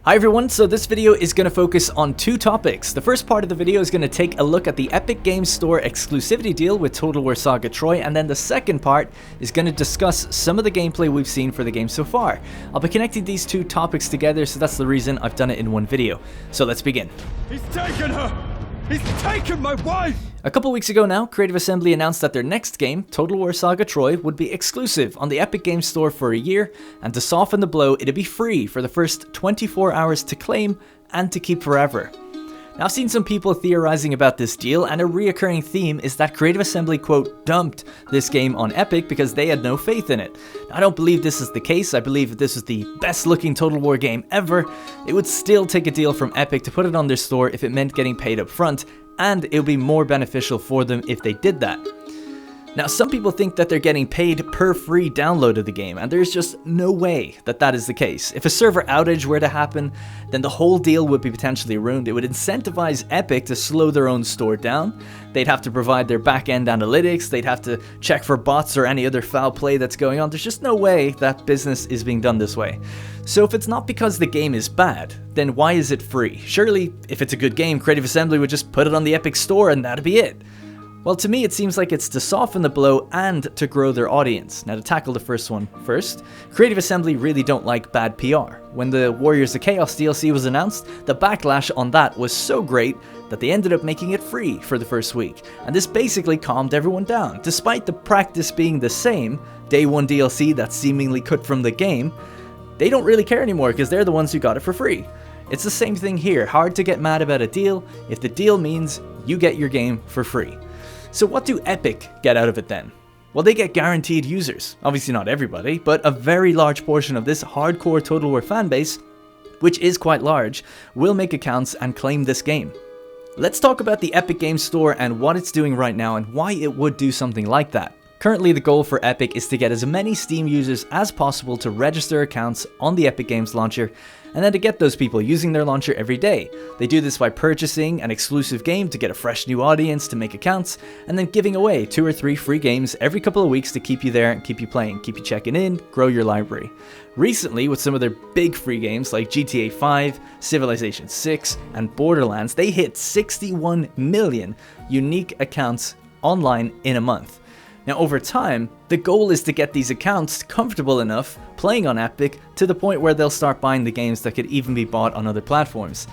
Hi everyone, so this video is going to focus on two topics. The first part of the video is going to take a look at the Epic Games Store exclusivity deal with Total War Saga Troy, and then the second part is going to discuss some of the gameplay we've seen for the game so far. I'll be connecting these two topics together, so that's the reason I've done it in one video. So let's begin. He's taken her! He's taken my wife! A couple weeks ago now, Creative Assembly announced that their next game, Total War Saga Troy, would be exclusive on the Epic Games Store for a year, and to soften the blow, it'd be free for the first 24 hours to claim and to keep forever. Now, I've seen some people theorizing about this deal, and a reoccurring theme is that Creative Assembly, quote, dumped this game on Epic because they had no faith in it. Now, I don't believe this is the case. I believe if this was the best looking Total War game ever, it would still take a deal from Epic to put it on their store if it meant getting paid up front, and it would be more beneficial for them if they did that. Now, some people think that they're getting paid per free download of the game, and there's just no way that that is the case. If a server outage were to happen, then the whole deal would be potentially ruined. It would incentivize Epic to slow their own store down. They'd have to provide their back-end analytics, they'd have to check for bots or any other foul play that's going on. There's just no way that business is being done this way. So if it's not because the game is bad, then why is it free? Surely, if it's a good game, Creative Assembly would just put it on the Epic Store and that'd be it. Well, to me, it seems like it's to soften the blow and to grow their audience. Now, to tackle the first one first, Creative Assembly really don't like bad PR. When the Warriors of Chaos DLC was announced, the backlash on that was so great that they ended up making it free for the first week. And this basically calmed everyone down. Despite the practice being the same, day one DLC that's seemingly cut from the game, they don't really care anymore because they're the ones who got it for free. It's the same thing here. Hard to get mad about a deal if the deal means you get your game for free. So what do Epic get out of it then? Well, they get guaranteed users. Obviously not everybody, but a very large portion of this hardcore Total War fanbase, which is quite large, will make accounts and claim this game. Let's talk about the Epic Games Store and what it's doing right now and why it would do something like that. Currently, the goal for Epic is to get as many Steam users as possible to register accounts on the Epic Games launcher, and then to get those people using their launcher every day. They do this by purchasing an exclusive game to get a fresh new audience to make accounts, and then giving away 2 or 3 free games every couple of weeks to keep you there and keep you playing, keep you checking in, grow your library. Recently, with some of their big free games like GTA 5, Civilization 6, and Borderlands, they hit 61 million unique accounts online in a month. Now, over time, the goal is to get these accounts comfortable enough playing on Epic to the point where they'll start buying the games that could even be bought on other platforms.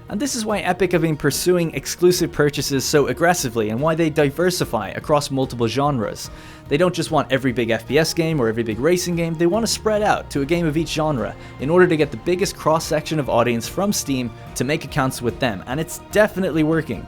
And this is why Epic have been pursuing exclusive purchases so aggressively and why they diversify across multiple genres. They don't just want every big FPS game or every big racing game, they want to spread out to a game of each genre in order to get the biggest cross-section of audience from Steam to make accounts with them, and it's definitely working.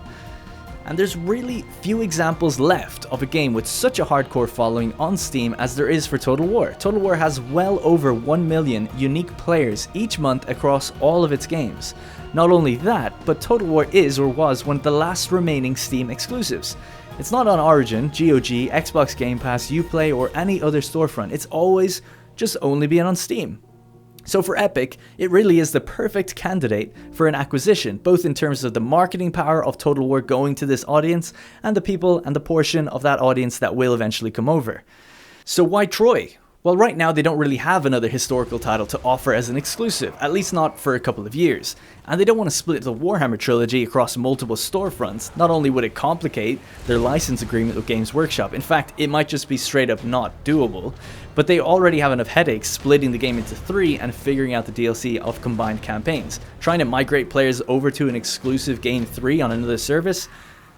And there's really few examples left of a game with such a hardcore following on Steam as there is for Total War. Total War has well over 1 million unique players each month across all of its games. Not only that, but Total War is or was one of the last remaining Steam exclusives. It's not on Origin, GOG, Xbox Game Pass, Uplay, or any other storefront. It's always just only been on Steam. So for Epic, it really is the perfect candidate for an acquisition, both in terms of the marketing power of Total War going to this audience, and the people and the portion of that audience that will eventually come over. So why Troy? Well, right now they don't really have another historical title to offer as an exclusive, at least not for a couple of years. And they don't want to split the Warhammer trilogy across multiple storefronts. Not only would it complicate their license agreement with Games Workshop, in fact, it might just be straight up not doable, but they already have enough headaches splitting the game into 3 and figuring out the DLC of combined campaigns. Trying to migrate players over to an exclusive Game 3 on another service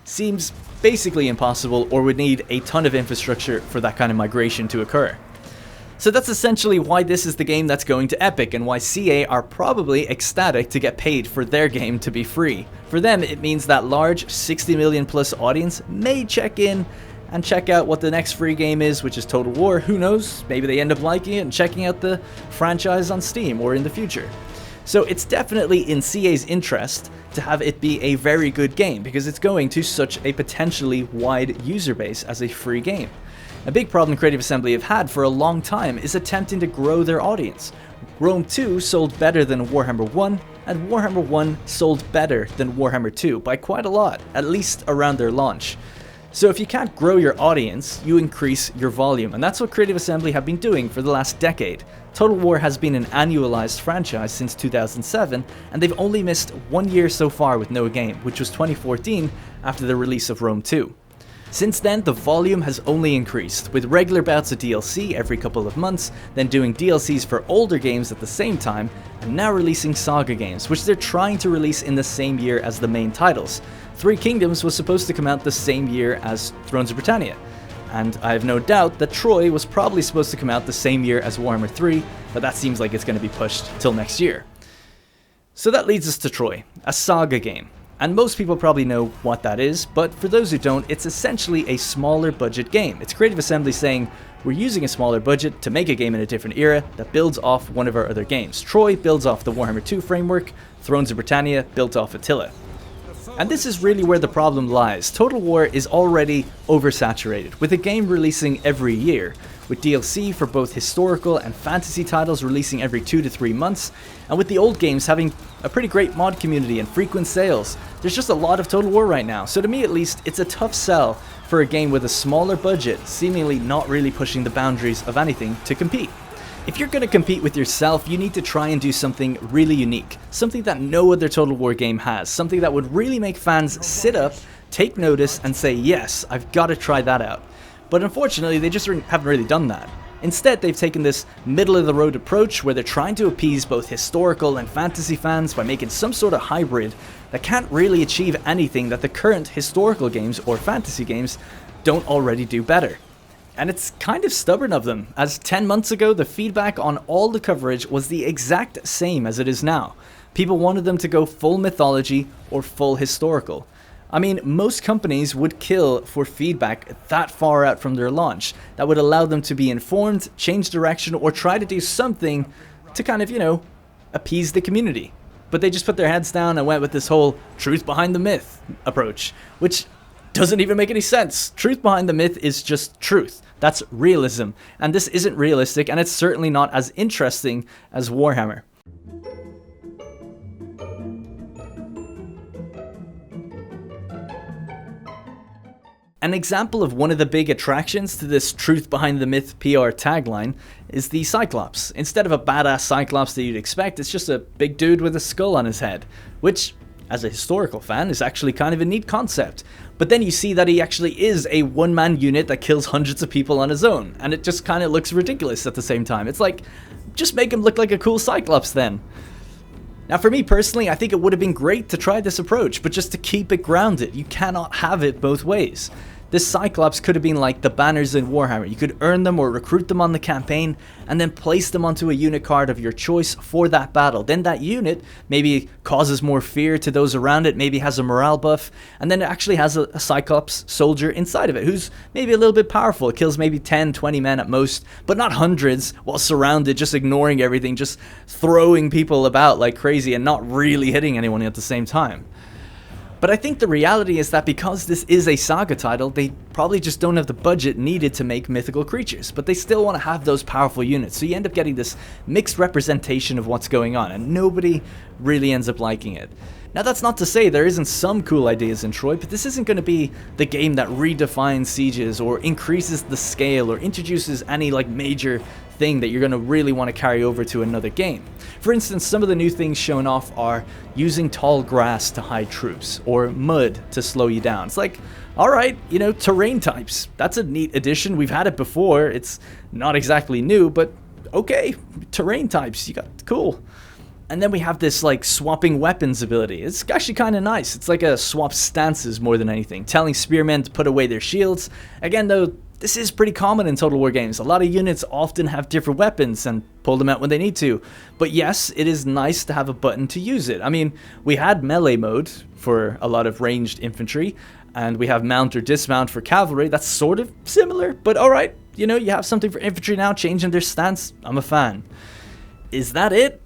seems basically impossible, or would need a ton of infrastructure for that kind of migration to occur. So that's essentially why this is the game that's going to Epic, and why CA are probably ecstatic to get paid for their game to be free. For them, it means that large 60 million plus audience may check in and check out what the next free game is, which is Total War. Who knows, maybe they end up liking it and checking out the franchise on Steam or in the future. So it's definitely in CA's interest to have it be a very good game, because it's going to such a potentially wide user base as a free game. A big problem Creative Assembly have had for a long time is attempting to grow their audience. Rome 2 sold better than Warhammer 1, and Warhammer 1 sold better than Warhammer 2 by quite a lot, at least around their launch. So if you can't grow your audience, you increase your volume, and that's what Creative Assembly have been doing for the last decade. Total War has been an annualized franchise since 2007, and they've only missed 1 year so far with no game, which was 2014 after the release of Rome 2. Since then, the volume has only increased, with regular bouts of DLC every couple of months, then doing DLCs for older games at the same time, and now releasing Saga games, which they're trying to release in the same year as the main titles. Three Kingdoms was supposed to come out the same year as Thrones of Britannia, and I have no doubt that Troy was probably supposed to come out the same year as Warhammer 3, but that seems like it's going to be pushed till next year. So that leads us to Troy, a Saga game. And most people probably know what that is, but for those who don't, it's essentially a smaller budget game. It's Creative Assembly saying, we're using a smaller budget to make a game in a different era that builds off one of our other games. Troy builds off the Warhammer 2 framework, Thrones of Britannia built off Attila. And this is really where the problem lies. Total War is already oversaturated, with a game releasing every year, with DLC for both historical and fantasy titles releasing every 2 to 3 months, and with the old games having a pretty great mod community and frequent sales. There's just a lot of Total War right now, so to me at least, it's a tough sell for a game with a smaller budget, seemingly not really pushing the boundaries of anything to compete. If you're going to compete with yourself, you need to try and do something really unique, something that no other Total War game has, something that would really make fans sit up, take notice, and say, yes, I've got to try that out. But unfortunately, they just haven't really done that. Instead, they've taken this middle-of-the-road approach where they're trying to appease both historical and fantasy fans by making some sort of hybrid that can't really achieve anything that the current historical games or fantasy games don't already do better. And it's kind of stubborn of them, as 10 months ago the feedback on all the coverage was the exact same as it is now. People wanted them to go full mythology or full historical. I mean, most companies would kill for feedback that far out from their launch that would allow them to be informed, change direction, or try to do something to kind of, appease the community. But they just put their heads down and went with this whole truth behind the myth approach, which doesn't even make any sense. Truth behind the myth is just truth. That's realism. And this isn't realistic, and it's certainly not as interesting as Warhammer. An example of one of the big attractions to this truth behind the myth PR tagline is the Cyclops. Instead of a badass Cyclops that you'd expect, it's just a big dude with a skull on his head, which, as a historical fan, is actually kind of a neat concept. But then you see that he actually is a one-man unit that kills hundreds of people on his own, and it just kind of looks ridiculous at the same time. It's like, just make him look like a cool Cyclops then. Now for me personally, I think it would have been great to try this approach, but just to keep it grounded. You cannot have it both ways. This Cyclops could have been like the banners in Warhammer. You could earn them or recruit them on the campaign and then place them onto a unit card of your choice for that battle. Then that unit maybe causes more fear to those around it, maybe has a morale buff, and then it actually has a Cyclops soldier inside of it who's maybe a little bit powerful. It kills maybe 10, 20 men at most, but not hundreds, while surrounded, just ignoring everything, just throwing people about like crazy and not really hitting anyone at the same time. But I think the reality is that because this is a Saga title, they probably just don't have the budget needed to make mythical creatures, but they still want to have those powerful units, so you end up getting this mixed representation of what's going on, and nobody really ends up liking it. Now that's not to say there isn't some cool ideas in Troy, but this isn't going to be the game that redefines sieges or increases the scale or introduces any major thing that you're going to really want to carry over to another game. For instance, some of the new things shown off are using tall grass to hide troops, or mud to slow you down. It's like, alright, terrain types. That's a neat addition. We've had it before. It's not exactly new, but okay, terrain types, you got cool. And then we have this swapping weapons ability. It's actually kind of nice. It's like a swap stances more than anything, telling spearmen to put away their shields. Again though, this is pretty common in Total War games. A lot of units often have different weapons and pull them out when they need to. But yes, it is nice to have a button to use it. I mean, we had melee mode for a lot of ranged infantry, and we have mount or dismount for cavalry. That's sort of similar, but alright, you have something for infantry now, changing their stance. I'm a fan. Is that it?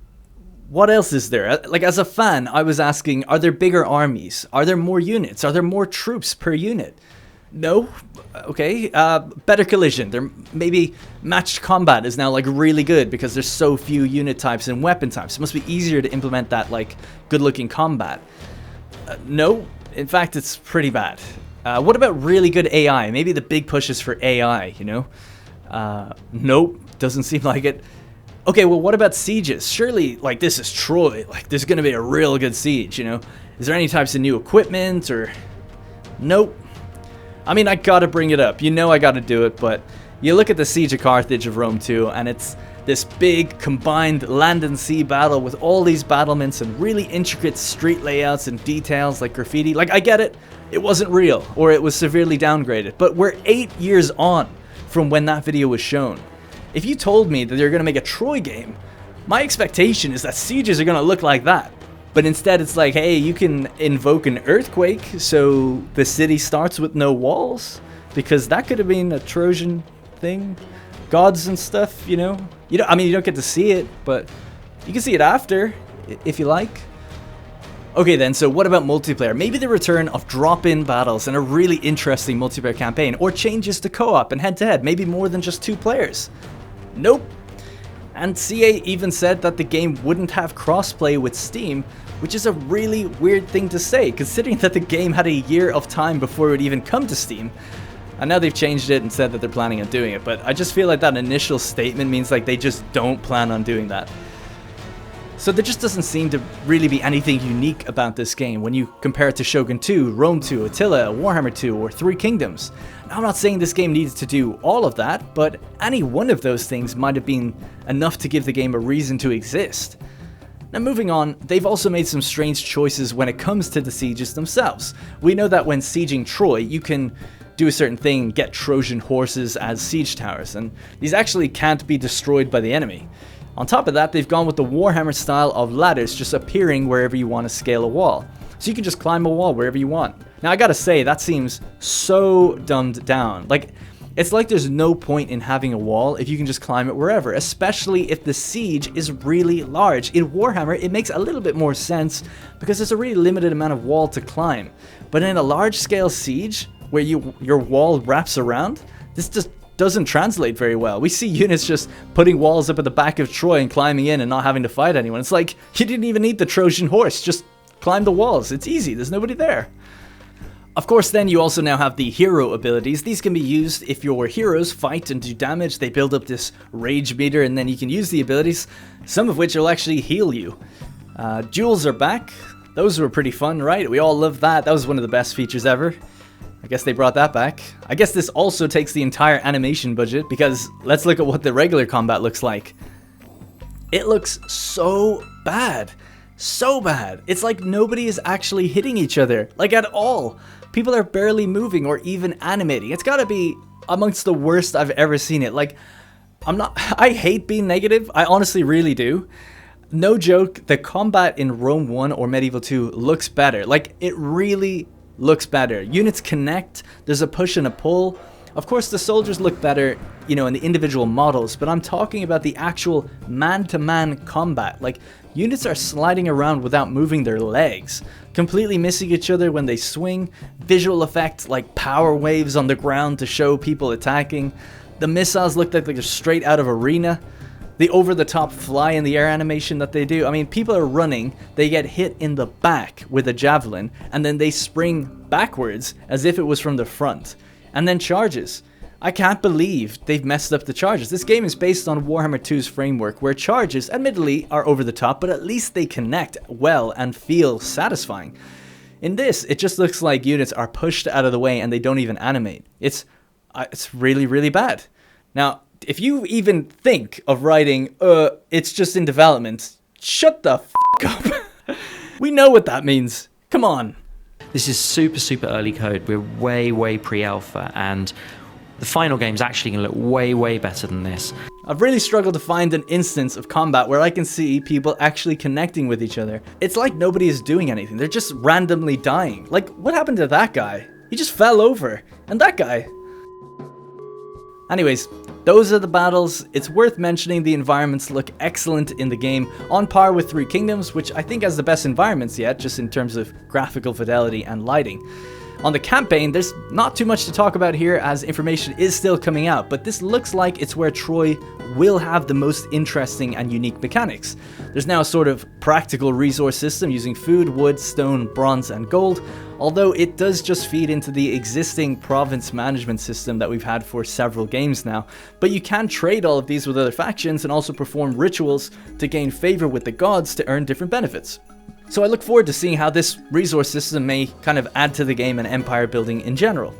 What else is there? As a fan, I was asking, are there bigger armies? Are there more units? Are there more troops per unit? No? Okay. Better collision. There maybe matched combat is now really good because there's so few unit types and weapon types. It must be easier to implement that good looking combat. No. In fact, it's pretty bad. What about really good AI? Maybe the big push is for AI, you know? Nope, doesn't seem like it. Okay, well, what about sieges? Surely, like, this is Troy. Like, there's gonna be a real good siege, you know? Is there any types of new equipment, or... Nope. I mean, I gotta bring it up. You know I gotta do it, but... You look at the Siege of Carthage of Rome 2, and it's this big, combined land and sea battle with all these battlements and really intricate street layouts and details like graffiti. Like, I get it. It wasn't real, or it was severely downgraded. But we're 8 years on from when that video was shown. If you told me that they're going to make a Troy game, my expectation is that sieges are going to look like that. But instead it's like, hey, you can invoke an earthquake, so the city starts with no walls? Because that could have been a Trojan thing. Gods and stuff, you know? I mean, you don't get to see it, but you can see it after, if you like. Okay then, so what about multiplayer? Maybe the return of drop-in battles and a really interesting multiplayer campaign, or changes to co-op and head-to-head, maybe more than just 2 players. Nope. And CA even said that the game wouldn't have crossplay with Steam, which is a really weird thing to say, considering that the game had a year of time before it would even come to Steam. And now they've changed it and said that they're planning on doing it, but I just feel like that initial statement means like they just don't plan on doing that. So there just doesn't seem to really be anything unique about this game when you compare it to Shogun 2, Rome 2, Attila, Warhammer 2, or Three Kingdoms. Now, I'm not saying this game needs to do all of that, but any one of those things might have been enough to give the game a reason to exist. Now moving on, they've also made some strange choices when it comes to the sieges themselves. We know that when sieging Troy, you can do a certain thing, get Trojan horses as siege towers, and these actually can't be destroyed by the enemy. On top of that, they've gone with the Warhammer style of ladders just appearing wherever you want to scale a wall. So you can just climb a wall wherever you want. Now I gotta say, that seems so dumbed down. Like, it's like there's no point in having a wall if you can just climb it wherever, especially if the siege is really large. In Warhammer, it makes a little bit more sense because there's a really limited amount of wall to climb. But in a large-scale siege, where your wall wraps around, this just doesn't translate very well. We see units just putting walls up at the back of Troy and climbing in and not having to fight anyone. It's like, you didn't even need the Trojan horse, just climb the walls. It's easy, there's nobody there. Of course, then you also now have the hero abilities. These can be used if your heroes fight and do damage. They build up this rage meter, and then you can use the abilities, some of which will actually heal you. Duels are back. Those were pretty fun, right? We all loved that. That was one of the best features ever. I guess they brought that back. I guess this also takes the entire animation budget, because let's look at what the regular combat looks like. It looks so bad. So bad. It's like nobody is actually hitting each other, like at all. People are barely moving or even animating. It's gotta be amongst the worst I've ever seen it. Like, I hate being negative. I honestly really do. No joke, the combat in Rome 1 or Medieval 2 looks better. Like, it really looks better. Units connect, there's a push and a pull. Of course, the soldiers look better, you know, in the individual models, but I'm talking about the actual man-to-man combat. Like, units are sliding around without moving their legs, completely missing each other when they swing, visual effects like power waves on the ground to show people attacking. The missiles look like they're straight out of Arena. The over-the-top fly in the air animation that they do. I mean, people are running, they get hit in the back with a javelin, and then they spring backwards as if it was from the front. And then charges. I can't believe they've messed up the charges. This game is based on Warhammer 2's framework, where charges, admittedly, are over the top, but at least they connect well and feel satisfying. In this, it just looks like units are pushed out of the way and they don't even animate. It's really, really bad. Now, if you even think of writing, it's just in development, shut the f*** up. We know what that means. Come on. This is super, super early code. We're way, way pre-alpha, and the final game's actually going to look way, way better than this. I've really struggled to find an instance of combat where I can see people actually connecting with each other. It's like nobody is doing anything. They're just randomly dying. Like, what happened to that guy? He just fell over. And that guy. Anyways, those are the battles. It's worth mentioning the environments look excellent in the game, on par with Three Kingdoms, which I think has the best environments yet, just in terms of graphical fidelity and lighting. On the campaign, there's not too much to talk about here as information is still coming out, but this looks like it's where Troy will have the most interesting and unique mechanics. There's now a sort of practical resource system using food, wood, stone, bronze, and gold, although it does just feed into the existing province management system that we've had for several games now. But you can trade all of these with other factions and also perform rituals to gain favor with the gods to earn different benefits. So I look forward to seeing how this resource system may kind of add to the game and empire building in general.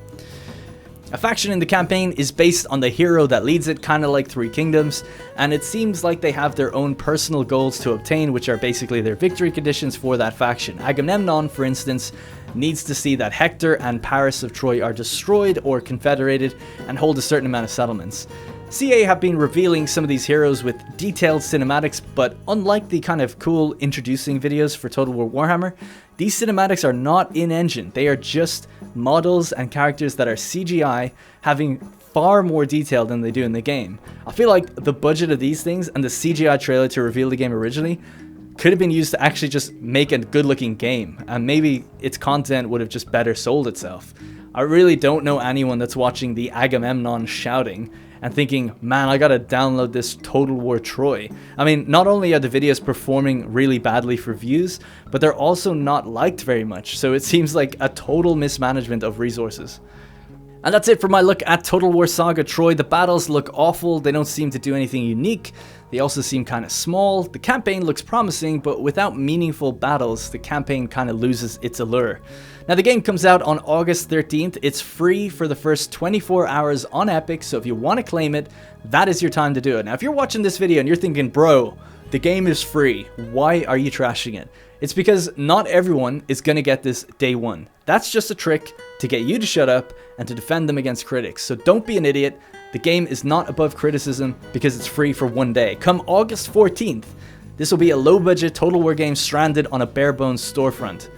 A faction in the campaign is based on the hero that leads it, kind of like Three Kingdoms, and it seems like they have their own personal goals to obtain, which are basically their victory conditions for that faction. Agamemnon, for instance, needs to see that Hector and Paris of Troy are destroyed or confederated and hold a certain amount of settlements. CA have been revealing some of these heroes with detailed cinematics, but unlike the kind of cool introducing videos for Total War Warhammer, these cinematics are not in-engine. They are just models and characters that are CGI, having far more detail than they do in the game. I feel like the budget of these things and the CGI trailer to reveal the game originally could have been used to actually just make a good-looking game, and maybe its content would have just better sold itself. I really don't know anyone that's watching the Agamemnon shouting and thinking, man, I gotta download this Total War Troy. I mean, not only are the videos performing really badly for views, but they're also not liked very much, so it seems like a total mismanagement of resources. And that's it for my look at Total War Saga Troy. The battles look awful, they don't seem to do anything unique, they also seem kind of small. The campaign looks promising, but without meaningful battles, the campaign kind of loses its allure. Now the game comes out on August 13th, it's free for the first 24 hours on Epic, so if you want to claim it, that is your time to do it. Now if you're watching this video and you're thinking, bro, the game is free, why are you trashing it? It's because not everyone is going to get this day one. That's just a trick to get you to shut up and to defend them against critics. So don't be an idiot. The game is not above criticism because it's free for one day. Come August 14th, this will be a low-budget Total War game stranded on a bare-bones storefront.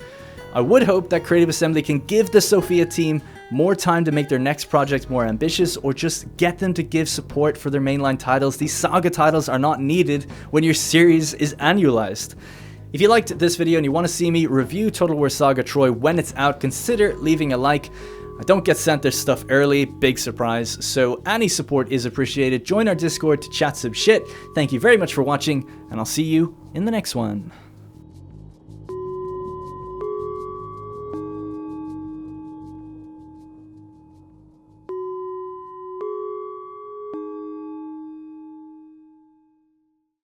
I would hope that Creative Assembly can give the Sophia team more time to make their next project more ambitious, or just get them to give support for their mainline titles. These Saga titles are not needed when your series is annualized. If you liked this video and you want to see me review Total War Saga Troy when it's out, consider leaving a like. I don't get sent this stuff early, big surprise, so any support is appreciated. Join our Discord to chat some shit. Thank you very much for watching, and I'll see you in the next one.